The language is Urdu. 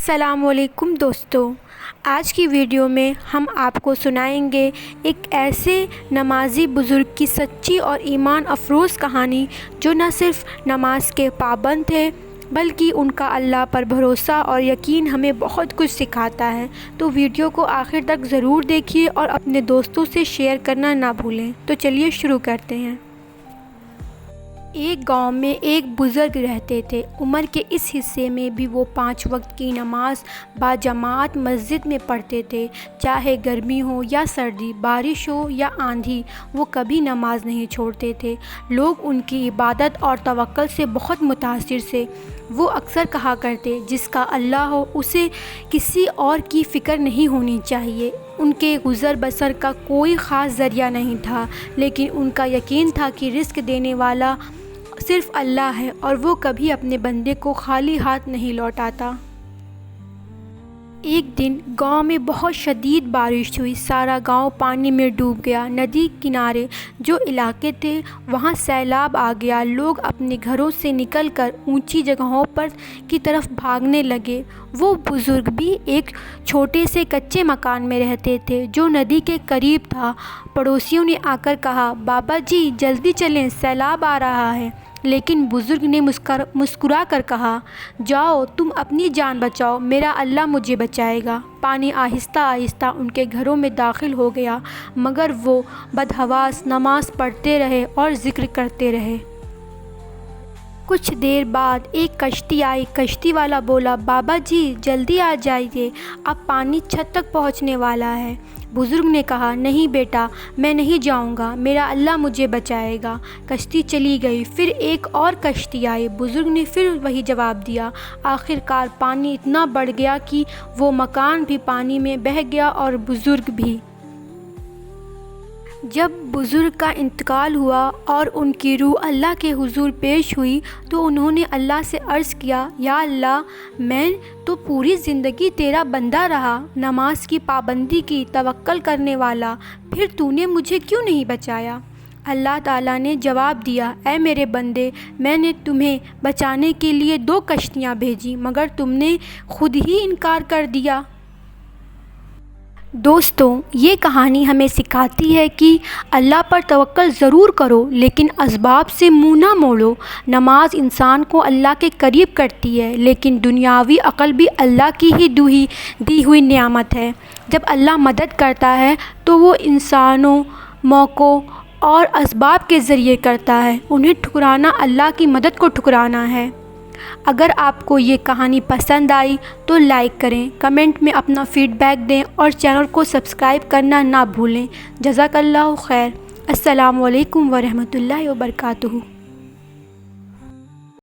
السلام علیکم دوستو، آج کی ویڈیو میں ہم آپ کو سنائیں گے ایک ایسے نمازی بزرگ کی سچی اور ایمان افروز کہانی جو نہ صرف نماز کے پابند تھے بلکہ ان کا اللہ پر بھروسہ اور یقین ہمیں بہت کچھ سکھاتا ہے۔ تو ویڈیو کو آخر تک ضرور دیکھیے اور اپنے دوستوں سے شیئر کرنا نہ بھولیں۔ تو چلیے شروع کرتے ہیں۔ ایک گاؤں میں ایک بزرگ رہتے تھے۔ عمر کے اس حصے میں بھی وہ 5 وقت کی نماز باجماعت مسجد میں پڑھتے تھے۔ چاہے گرمی ہو یا سردی، بارش ہو یا آندھی، وہ کبھی نماز نہیں چھوڑتے تھے۔ لوگ ان کی عبادت اور توکل سے بہت متاثر تھے۔ وہ اکثر کہا کرتے، جس کا اللہ ہو اسے کسی اور کی فکر نہیں ہونی چاہیے۔ ان کے گزر بسر کا کوئی خاص ذریعہ نہیں تھا، لیکن ان کا یقین تھا کہ رزق دینے والا صرف اللہ ہے اور وہ کبھی اپنے بندے کو خالی ہاتھ نہیں لوٹاتا۔ ایک دن گاؤں میں بہت شدید بارش ہوئی۔ سارا گاؤں پانی میں ڈوب گیا۔ ندی کنارے جو علاقے تھے وہاں سیلاب آ گیا۔ لوگ اپنے گھروں سے نکل کر اونچی جگہوں پر کی طرف بھاگنے لگے۔ وہ بزرگ بھی ایک چھوٹے سے کچے مکان میں رہتے تھے جو ندی کے قریب تھا۔ پڑوسیوں نے آ کر کہا، بابا جی جلدی چلیں، سیلاب آ رہا ہے۔ لیکن بزرگ نے مسکرا کر کہا، جاؤ تم اپنی جان بچاؤ، میرا اللہ مجھے بچائے گا۔ پانی آہستہ آہستہ ان کے گھروں میں داخل ہو گیا، مگر وہ بدحواس نماز پڑھتے رہے اور ذکر کرتے رہے۔ کچھ دیر بعد ایک کشتی آئی۔ کشتی والا بولا، بابا جی جلدی آ جائیے، اب پانی چھت تک پہنچنے والا ہے۔ بزرگ نے کہا، نہیں بیٹا، میں نہیں جاؤں گا، میرا اللہ مجھے بچائے گا۔ کشتی چلی گئی۔ پھر ایک اور کشتی آئی۔ بزرگ نے پھر وہی جواب دیا۔ آخر کار پانی اتنا بڑھ گیا کہ وہ مکان بھی پانی میں بہہ گیا اور بزرگ بھی۔ جب بزرگ کا انتقال ہوا اور ان کی روح اللہ کے حضور پیش ہوئی تو انہوں نے اللہ سے عرض کیا، یا اللہ، میں تو پوری زندگی تیرا بندہ رہا، نماز کی پابندی کی، توکل کرنے والا، پھر تو نے مجھے کیوں نہیں بچایا؟ اللہ تعالیٰ نے جواب دیا، اے میرے بندے، میں نے تمہیں بچانے کے لیے 2 کشتیاں بھیجی مگر تم نے خود ہی انکار کر دیا۔ دوستو، یہ کہانی ہمیں سکھاتی ہے کہ اللہ پر توکل ضرور کرو لیکن اسباب سے منہ نہ موڑو۔ نماز انسان کو اللہ کے قریب کرتی ہے، لیکن دنیاوی عقل بھی اللہ کی ہی دی ہوئی نعمت ہے۔ جب اللہ مدد کرتا ہے تو وہ انسانوں، موقعوں اور اسباب کے ذریعے کرتا ہے۔ انہیں ٹھکرانا اللہ کی مدد کو ٹھکرانا ہے۔ اگر آپ کو یہ کہانی پسند آئی تو لائک کریں، کمنٹ میں اپنا فیڈ بیک دیں اور چینل کو سبسکرائب کرنا نہ بھولیں۔ جزاک اللہ خیر۔ السلام علیکم ورحمۃ اللہ وبرکاتہ۔